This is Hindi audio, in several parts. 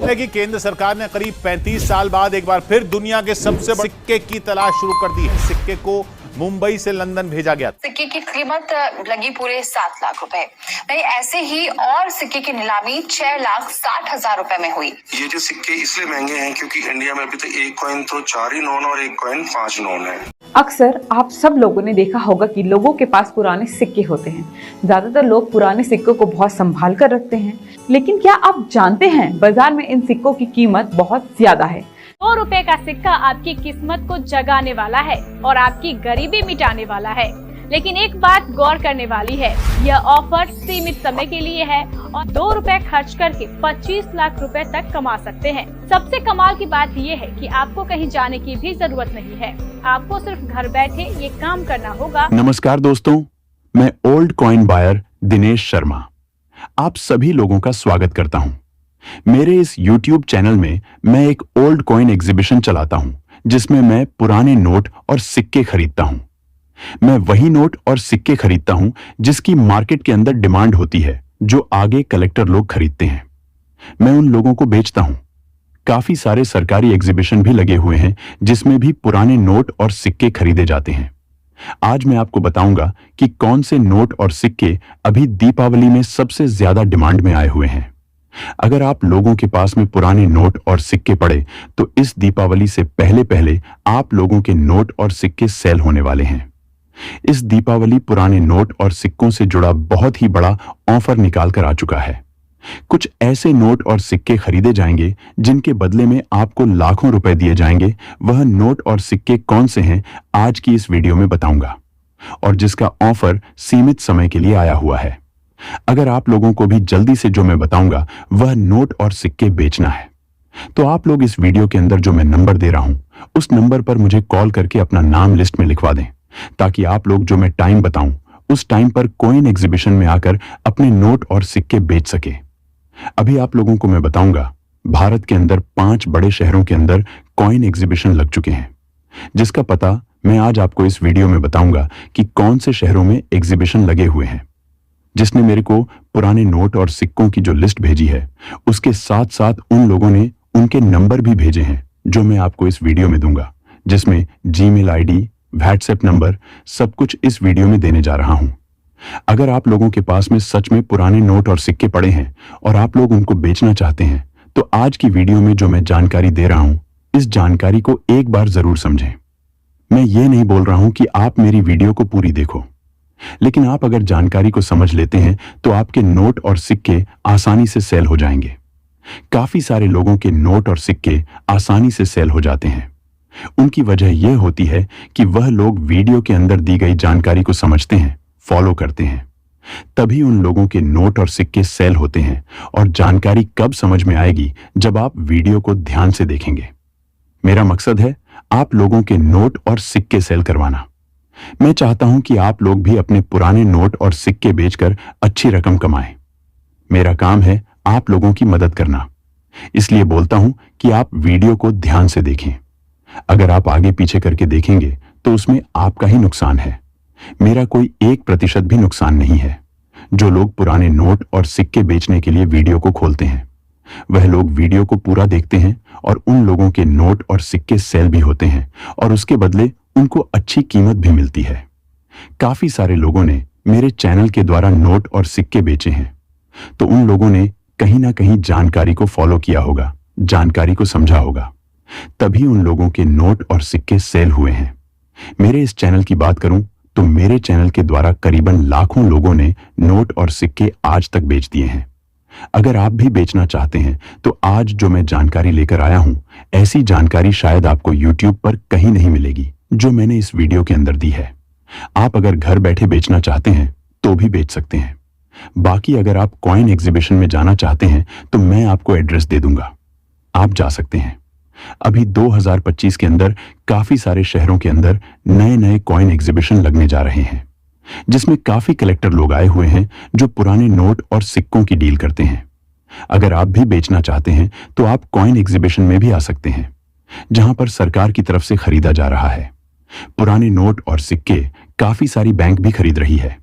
है कि केंद्र सरकार ने करीब 35 साल बाद एक बार फिर दुनिया के सबसे बड़े सिक्के की तलाश शुरू कर दी है। सिक्के को मुंबई से लंदन भेजा गया। सिक्के की कीमत लगी पूरे 7 लाख रुपए। नहीं, ऐसे ही और सिक्के की नीलामी 6,60,000 रुपए में हुई। ये जो सिक्के इसलिए महंगे हैं क्योंकि इंडिया में अभी तक एक कॉइन तो 4 ही नोन और एक कॉइन 5 नोन है। अक्सर आप सब लोगों ने देखा होगा कि लोगों के पास पुराने सिक्के होते हैं। ज्यादातर लोग पुराने सिक्कों को बहुत संभाल कर रखते हैं, लेकिन क्या आप जानते हैं बाजार में इन सिक्कों की कीमत बहुत ज्यादा है। 100 रुपए का सिक्का आपकी किस्मत को जगाने वाला है और आपकी गरीबी मिटाने वाला है। लेकिन एक बात गौर करने वाली है, यह ऑफर सीमित समय के लिए है और 2 रुपए खर्च करके 25 लाख रुपए तक कमा सकते हैं। सबसे कमाल की बात यह है कि आपको कहीं जाने की भी जरूरत नहीं है, आपको सिर्फ घर बैठे ये काम करना होगा। नमस्कार दोस्तों, मैं old coin buyer Dinesh Sharma आप सभी लोगों का स्वागत करता हूं। मेरे इस YouTube चैनल में मैं एक ओल्ड कॉइन एग्जीबिशन चलाता हूं, जिसमें मैं पुराने नोट और सिक्के खरीदता हूं। मैं वही नोट और सिक्के खरीदता हूं जिसकी मार्केट के अंदर डिमांड होती है, जो आगे कलेक्टर लोग खरीदते हैं। मैं उन लोगों को बेचता हूं। काफी सारे सरकारी एग्जीबिशन भी लगे हुए हैं जिसमें भी पुराने नोट और सिक्के खरीदे जाते हैं। आज मैं आपको बताऊंगा कि कौन से नोट और सिक्के अभी दीपावली में सबसे ज्यादा डिमांड में आए हुए हैं। अगर आप लोगों के पास में पुराने नोट और सिक्के पड़े तो इस दीपावली से पहले पहले आप लोगों के नोट और सिक्के सेल होने वाले हैं। इस दीपावली पुराने नोट और सिक्कों से जुड़ा बहुत ही बड़ा ऑफर निकाल कर आ चुका है। कुछ ऐसे नोट और सिक्के खरीदे जाएंगे जिनके बदले में आपको लाखों रुपए दिए जाएंगे। वह नोट और सिक्के कौन से हैं आज की इस वीडियो में बताऊंगा, और जिसका ऑफर सीमित समय के लिए आया हुआ है। अगर आप लोगों को भी जल्दी से जो मैं बताऊंगा वह नोट और सिक्के बेचना है, तो आप लोग इस वीडियो के अंदर जो मैं नंबर दे रहा हूं उस नंबर पर मुझे कॉल करके अपना नाम लिस्ट में लिखवा दें, ताकि आप लोग जो मैं टाइम बताऊं उस टाइम पर कॉइन एग्जीबिशन में आकर अपने नोट और सिक्के बेच सके। अभी आप लोगों को मैं बताऊंगा, भारत के अंदर 5 बड़े शहरों के अंदर कॉइन एग्जीबिशन लग चुके हैं, जिसका पता मैं आज आपको इस वीडियो में बताऊंगा कि कौन से शहरों में एग्जीबिशन लगे हुए हैं। जिसने मेरे को पुराने नोट और सिक्कों की जो लिस्ट भेजी है उसके साथ साथ उन लोगों ने उनके नंबर भी भेजे हैं, जो मैं आपको इस वीडियो में दूंगा, जिसमें जीमेल आईडी, व्हाट्सएप नंबर सब कुछ इस वीडियो में देने जा रहा हूं। अगर आप लोगों के पास में सच में पुराने नोट और सिक्के पड़े हैं और आप लोग उनको बेचना चाहते हैं, तो आज की वीडियो में जो मैं जानकारी दे रहा हूं इस जानकारी को एक बार जरूर समझें। मैं ये नहीं बोल रहा हूं कि आप मेरी वीडियो को पूरी देखो, लेकिन आप अगर जानकारी को समझ लेते हैं तो आपके नोट और सिक्के आसानी से सेल हो जाएंगे। काफी सारे लोगों के नोट और सिक्के आसानी से सेल हो जाते हैं। उनकी वजह यह होती है कि वह लोग वीडियो के अंदर दी गई जानकारी को समझते हैं, फॉलो करते हैं, तभी उन लोगों के नोट और सिक्के सेल होते हैं। और जानकारी कब समझ में आएगी? जब आप वीडियो को ध्यान से देखेंगे। मेरा मकसद है आप लोगों के नोट और सिक्के सेल करवाना। मैं चाहता हूं कि आप लोग भी अपने पुराने नोट और सिक्के बेचकर अच्छी रकम कमाएं। मेरा काम है आप लोगों की मदद करना, इसलिए बोलता हूं कि आप वीडियो को ध्यान से देखें। अगर आप आगे पीछे करके देखेंगे तो उसमें आपका ही नुकसान है, मेरा कोई 1% भी नुकसान नहीं है। जो लोग पुराने नोट और सिक्के बेचने के लिए वीडियो को खोलते हैं, वह लोग वीडियो को पूरा देखते हैं और उन लोगों के नोट और सिक्के सेल भी होते हैं और उसके बदले उनको अच्छी कीमत भी मिलती है। काफी सारे लोगों ने मेरे चैनल के द्वारा नोट और सिक्के बेचे हैं, तो उन लोगों ने कहीं ना कहीं जानकारी को फॉलो किया होगा, जानकारी को समझा होगा, तभी उन लोगों के नोट और सिक्के सेल हुए हैं। मेरे इस चैनल की बात करूं तो मेरे चैनल के द्वारा करीबन लाखों लोगों ने नोट और सिक्के आज तक बेच दिए हैं। अगर आप भी बेचना चाहते हैं तो आज जो मैं जानकारी लेकर आया हूं, ऐसी जानकारी शायद आपको YouTube पर कहीं नहीं मिलेगी जो मैंने इस वीडियो के अंदर दी है। आप अगर घर बैठे बेचना चाहते हैं तो भी बेच सकते हैं। बाकी अगर आप कॉइन एग्जीबिशन में जाना चाहते हैं तो मैं आपको एड्रेस दे दूंगा, आप जा सकते हैं। अभी 2025 के अंदर काफी सारे शहरों के अंदर नए नए कॉइन एग्जीबिशन लगने जा रहे हैं, जिसमें काफी कलेक्टर लोग आए हुए हैं जो पुराने नोट और सिक्कों की डील करते हैं। अगर आप भी बेचना चाहते हैं तो आप कॉइन एग्जीबिशन में भी आ सकते हैं, जहां पर सरकार की तरफ से खरीदा जा रहा है। पुराने नोट और सिक्के काफी सारी बैंक भी खरीद रही है।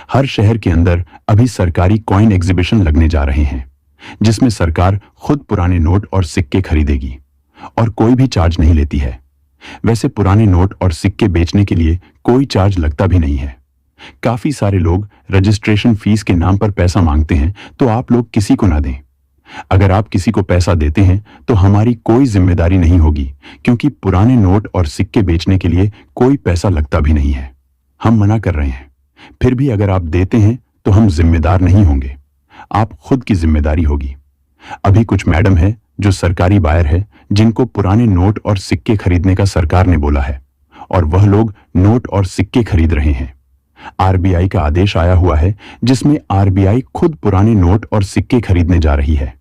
हर शहर के अंदर अभी सरकारी कॉइन एग्जीबिशन लगने जा रहे हैं। जिसमें सरकार खुद पुराने नोट और सिक्के खरीदेगी और कोई भी चार्ज नहीं लेती है। वैसे पुराने नोट और सिक्के बेचने के लिए कोई चार्ज लगता भी नहीं है। काफी सारे लोग रजिस्ट्रेशन फीस के नाम पर पैसा मांगते हैं, तो आप लोग किसी को ना दें। अगर आप किसी को पैसा देते हैं तो हमारी कोई जिम्मेदारी नहीं होगी, क्योंकि पुराने नोट और सिक्के बेचने के लिए कोई पैसा लगता भी नहीं है। हम मना कर रहे हैं। फिर भी अगर आप देते हैं तो हम जिम्मेदार नहीं होंगे, आप खुद की जिम्मेदारी होगी। अभी कुछ मैडम है जो सरकारी बायर है, जिनको पुराने नोट और सिक्के खरीदने का सरकार ने बोला है, और वह लोग नोट और सिक्के खरीद रहे हैं। आरबीआई का आदेश आया हुआ है, जिसमें आरबीआई खुद पुराने नोट और सिक्के खरीदने जा रही है।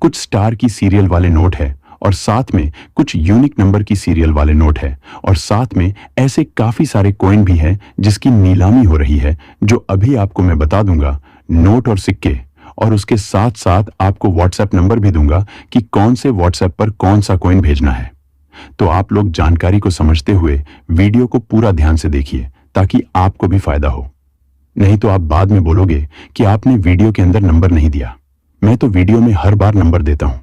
कुछ स्टार की सीरियल वाले नोट है, और साथ में कुछ यूनिक नंबर की सीरियल वाले नोट है, और साथ में ऐसे काफी सारे कॉइन भी हैं जिसकी नीलामी हो रही है, जो अभी आपको मैं बता दूंगा। नोट और सिक्के, और उसके साथ साथ आपको व्हाट्सएप नंबर भी दूंगा कि कौन से व्हाट्सएप पर कौन सा कॉइन भेजना है। तो आप लोग जानकारी को समझते हुए वीडियो को पूरा ध्यान से देखिए, ताकि आपको भी फायदा हो। नहीं तो आप बाद में बोलोगे कि आपने वीडियो के अंदर नंबर नहीं दिया। मैं तो वीडियो में हर बार नंबर देता हूं,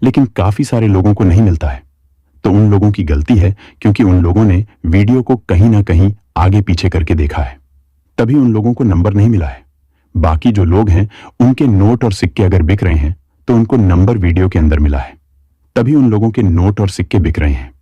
लेकिन काफी सारे लोगों को नहीं मिलता है। तो उन लोगों की गलती है, क्योंकि उन लोगों ने वीडियो को कहीं ना कहीं आगे पीछे करके देखा है, तभी उन लोगों को नंबर नहीं मिला है। बाकी जो लोग हैं, उनके नोट और सिक्के अगर बिक रहे हैं तो उनको नंबर वीडियो के अंदर मिला है, तभी उन लोगों के नोट और सिक्के बिक रहे हैं।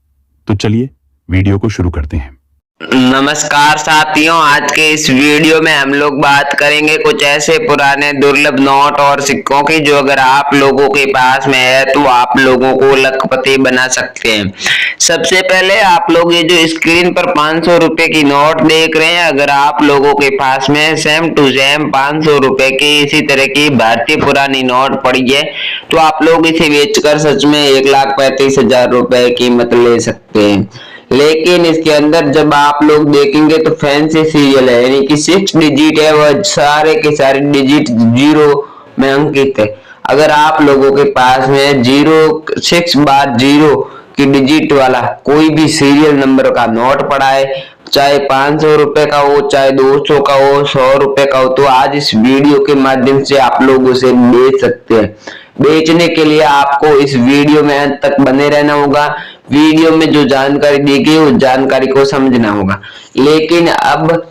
तो चलिए वीडियो को शुरू करते हैं। नमस्कार साथियों, आज के इस वीडियो में हम लोग बात करेंगे कुछ ऐसे पुराने दुर्लभ नोट और सिक्कों की, जो अगर आप लोगों के पास में है तो आप लोगों को लखपति बना सकते हैं। सबसे पहले आप लोग ये जो स्क्रीन पर 500 रुपए की नोट देख रहे हैं, अगर आप लोगों के पास में सेम टू सेम 500 रुपए की इसी तरह की भारतीय पुरानी नोट पड़ी है, तो आप लोग इसे बेचकर सच में 1,35,000 रुपए कीमत ले सकते हैं। लेकिन इसके अंदर जब आप लोग देखेंगे तो फैंसी सीरियल है, यानी कि 6 डिजिट है, वह सारे के सारे डिजिट 0 में अंकित है। अगर आप लोगों के पास में 6 बार 0 की डिजिट वाला कोई भी सीरियल नंबर का नोट पड़ा है, चाहे 500 रुपए का हो, चाहे 200 का हो, 100 रुपए का हो, तो आज इस वीडियो के माध्यम से आप लोग उसे बेच सकते हैं। बेचने के लिए आपको इस वीडियो में अंत तक बने रहना होगा। वीडियो में जो जानकारी दी गई उस जानकारी को समझना होगा। लेकिन अब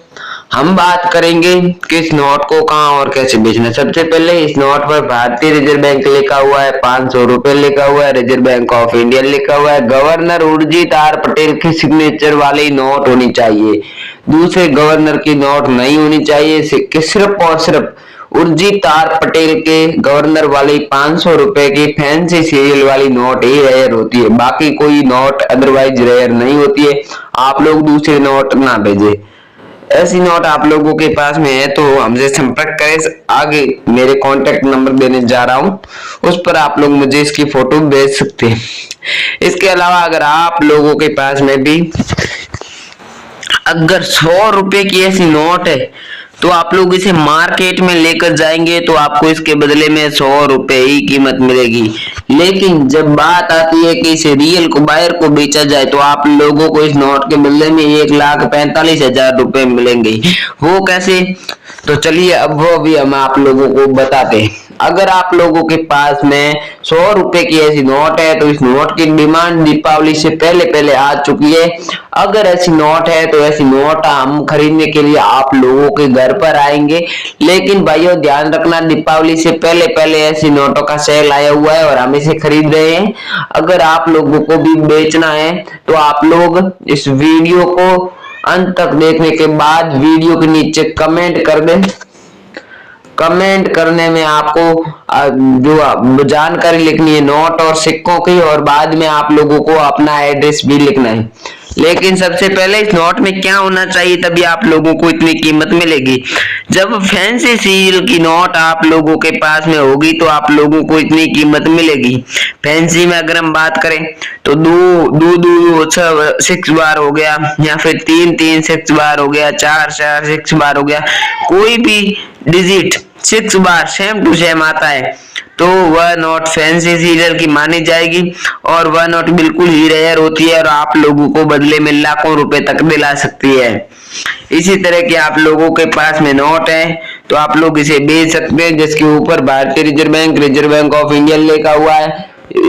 हम बात करेंगे कि इस नोट को कहां और कैसे बेचना। सबसे पहले इस नोट पर भारतीय रिजर्व बैंक लिखा हुआ है, 500 रुपए लिखा हुआ है, रिजर्व बैंक ऑफ इंडिया लिखा हुआ है। गवर्नर उर्जित आर पटेल की सिग्नेचर वाली नोट होनी चाहिए, दूसरे गवर्नर की नोट नहीं होनी चाहिए। सिक्के सिर्फ और सिर्फ उर्जित आर पटेल के गवर्नर वाली 500 रुपए की फैंसी सीरियल वाली नोट ही रेयर होती है, बाकी कोई नोट अदरवाइज रेयर नहीं होती है। आप लोग दूसरे नोट ना भेजे। ऐसी नोट आप लोगों के पास में है तो हमसे संपर्क करें। आगे मेरे कांटेक्ट नंबर देने जा रहा हूं, उस पर आप लोग मुझे इसकी फोटो भेज सकते हैं। इसके अलावा अगर आप लोगों के पास में भी अगर 100 रुपए की ऐसी नोट है, तो आप लोग इसे मार्केट में लेकर जाएंगे तो आपको इसके बदले में 100 रुपए ही कीमत मिलेगी। लेकिन जब बात आती है कि इसे रियल को बायर को बेचा जाए, तो आप लोगों को इस नोट के बदले में 1,45,000 रुपए मिलेंगे। वो कैसे? तो चलिए अब वो भी हम आप लोगों को बताते हैं। अगर आप लोगों के पास में 100 रुपए की ऐसी नोट है, तो इस नोट की डिमांड दीपावली से पहले आ चुकी है। अगर ऐसी नोट है तो ऐसी नोट हम खरीदने के लिए आप लोगों के घर पर आएंगे। लेकिन भाइयों ध्यान रखना, दीपावली से पहले ऐसी नोटों का सेल आया हुआ है और हम इसे खरीद रहे हैं। अगर आप लोगों को भी बेचना है तो आप लोग इस वीडियो को अंत तक देखने के बाद वीडियो के नीचे कमेंट कर दें। कमेंट करने में आपको जो जानकारी लिखनी है नोट और सिक्कों की, और बाद में आप लोगों को अपना एड्रेस भी लिखना है। लेकिन सबसे पहले इस नोट में क्या होना चाहिए, तभी आप लोगों को इतनी कीमत मिलेगी। जब फैंसी सीरियल की नोट आप लोगों के पास में होगी तो आप लोगों को इतनी कीमत मिलेगी। फैंसी में अगर हम बात करें तो 2 6 बार हो गया, या फिर 3 6 बार हो गया, 4 6 बार हो गया, कोई भी डिजिट 6 बार सेम टू सेम आता है तो वह नोट फैंसी सीरियल की मानी जाएगी, और वह नोट बिल्कुल ही रेयर होती है और आप लोगों को बदले में लाखों रुपए तक दिला सकती है। इसी तरह के आप लोगों के पास में नोट है तो आप लोग इसे बेच सकते हैं, जिसके ऊपर भारतीय रिजर्व बैंक ऑफ इंडिया लिखा हुआ है,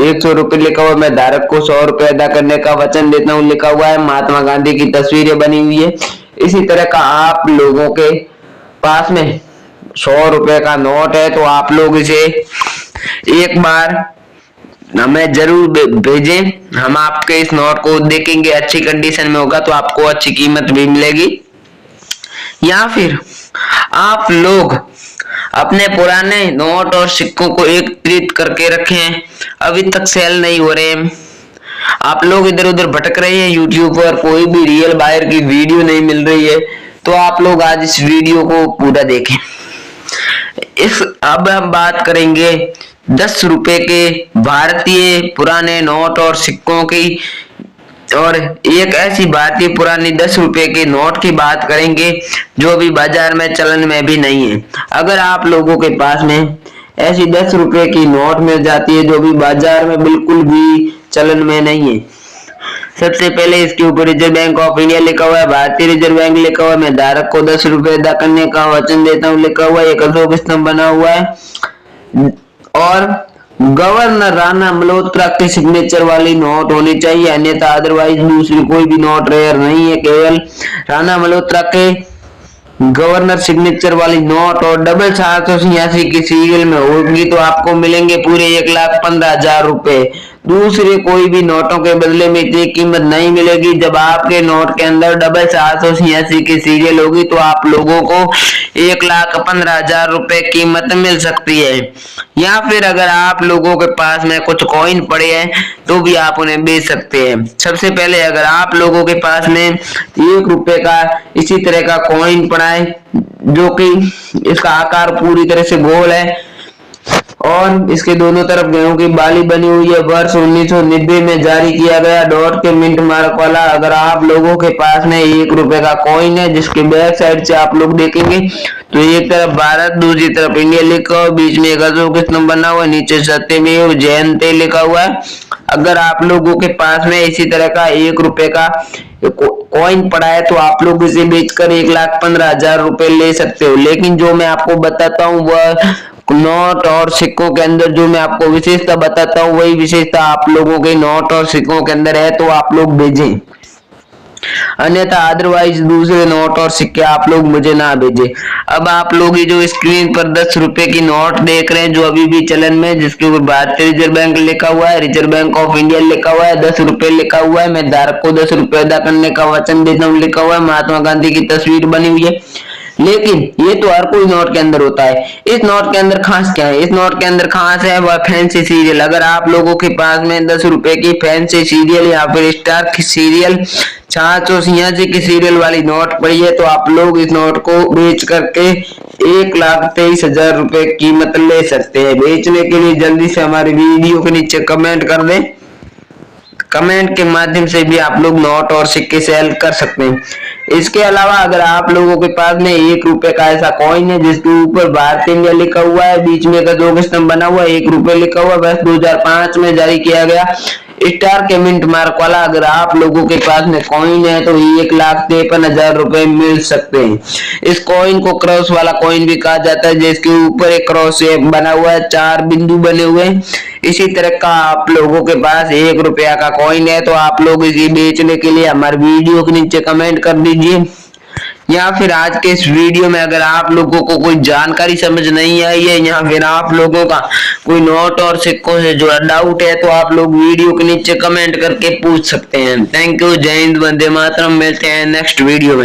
100 रुपए लिखा हुआ है, मैं धारक को 100 रुपए अदा करने का वचन देता हूँ लिखा हुआ है, महात्मा गांधी की तस्वीरें बनी हुई है। इसी तरह का आप लोगों के पास में 100 रुपए का नोट है तो आप लोग इसे एक बार हमें जरूर भेजें, हम आपके इस नोट को देखेंगे, अच्छी कंडीशन में होगा तो आपको अच्छी कीमत भी मिलेगी। या फिर आप लोग अपने पुराने नोट और सिक्कों को एकत्रित करके रखें, अभी तक सेल नहीं हो रहे हैं, आप लोग इधर उधर भटक रहे हैं, यूट्यूब पर कोई भी रियल बायर की वीडियो नहीं मिल रही है, तो आप लोग आज इस वीडियो को पूरा देखें। अब हम बात करेंगे 10 रुपए के भारतीय पुराने नोट और सिक्कों की, और एक ऐसी भारतीय पुरानी 10 रुपए के नोट की बात करेंगे जो अभी बाजार में चलन में भी नहीं है। अगर आप लोगों के पास में ऐसी 10 रुपए की नोट मिल जाती है जो अभी बाजार में बिल्कुल भी चलन में नहीं है, सबसे पहले इसके ऊपर रिजर्व बैंक ऑफ इंडिया लिखा हुआ है, भारतीय रिजर्व बैंक लिखा हुआ है, मैं धारक को 10 रुपए अदा करने का वचन देता हूँ लिखा हुआ है, एक अशोक स्तंभ बना हुआ है और गवर्नर राणा मल्होत्रा की सिग्नेचर वाली नोट होनी चाहिए, अन्यथा अदरवाइज दूसरी कोई भी नोट रेयर नहीं है, केवल राणा मल्होत्रा के गवर्नर सिग्नेचर वाली नोट और डबल 786 की सीरियल में होगी तो आपको मिलेंगे पूरे 1,15,000 रुपए। दूसरे कोई भी नोटों के बदले में इतनी कीमत नहीं मिलेगी। जब आपके नोट के अंदर डबल 786 की सीरियल होगी तो आप लोगों को 1,15,000 रुपए कीमत मिल सकती है। या फिर अगर आप लोगों के पास में कुछ कॉइन पड़े हैं तो भी आप उन्हें बेच सकते हैं। सबसे पहले अगर आप लोगों के पास में 1 रुपए का इसी तरह का कॉइन पड़ा है जो कि इसका आकार पूरी तरह से गोल है और इसके दोनों तरफ गेहूं की बाली बनी हुई है, वर्ष 1990 में जारी किया गया, डॉट के मिंट मार्क वाला। अगर आप लोगों के पास में 1 रुपए का कॉइन है जिसके बैक साइड से आप लोग देखेंगे तो एक तरफ भारत दूसरी तरफ इंडिया लिखा हुआ, बीच में एक अशोक स्तंभ बना हुआ, नीचे सत्यमेव जयते लिखा हुआ है। अगर आप लोगों के पास में इसी तरह का 1 रुपए का कॉइन पड़ा है तो आप लोग इसे बेचकर 1,15,000 रुपए ले सकते हो। लेकिन जो मैं आपको बताता हूँ वह नोट और सिक्कों के अंदर जो मैं आपको विशेषता बताता हूँ वही विशेषता आप लोगों के नोट और सिक्कों के अंदर है तो आप लोग भेजें, अन्यथा अदरवाइज दूसरे नोट और सिक्के आप लोग मुझे ना भेजें। अब आप लोग ये जो स्क्रीन पर 10 रुपए की नोट देख रहे हैं जो अभी भी चलन में, जिसके ऊपर भारतीय रिजर्व बैंक लिखा हुआ है, रिजर्व बैंक ऑफ इंडिया लिखा हुआ है, 10 रुपए लिखा हुआ है, मैं धारक को 10 रुपए अदा करने का वचन देता हूँ लिखा हुआ है, महात्मा गांधी की तस्वीर बनी हुई है। लेकिन ये तो हर कोई नोट के अंदर होता है। इस नोट के अंदर खास क्या है? इस नोट के अंदर खास है वह फैंसी सीरियल। अगर आप लोगों के पास में 10 रुपए की फैंसी सीरियल या फिर स्टार की सीरियल 786 की सीरियल वाली नोट पड़ी है तो आप लोग इस नोट को बेच करके 1,23,000 रुपए कीमत ले सकते हैं। बेचने के लिए जल्दी से हमारे वीडियो के नीचे कमेंट कर दें, कमेंट के माध्यम से भी आप लोग नोट और सिक्के सेल कर सकते हैं। इसके अलावा अगर आप लोगों के पास में 1 रुपए का ऐसा कॉइन है जिसके ऊपर भारतीय इंडिया लिखा हुआ है, बीच में अशोक स्तंभ बना हुआ है, 1 रुपए लिखा हुआ है, वर्ष 2005 में जारी किया गया, स्टार के मिंट मार्क वाला, अगर आप लोगों के पास में कॉइन है तो 1,53,000 रुपए मिल सकते हैं। इस कॉइन को क्रॉस वाला कॉइन भी कहा जाता है जिसके ऊपर एक क्रॉस शेप बना हुआ है, 4 बिंदु बने हुए हैं। इसी तरह का आप लोगों के पास 1 रुपया का कॉइन है तो आप लोग इसे बेचने के लिए हमारे वीडियो के नीचे कमेंट कर दीजिए। या फिर आज के इस वीडियो में अगर आप लोगों को कोई जानकारी समझ नहीं आई है या फिर आप लोगों का कोई नोट और सिक्कों से जुड़ा डाउट है तो आप लोग वीडियो के नीचे कमेंट करके पूछ सकते हैं। थैंक यू, जय हिंद, वंदे मातरम। मिलते हैं नेक्स्ट वीडियो में।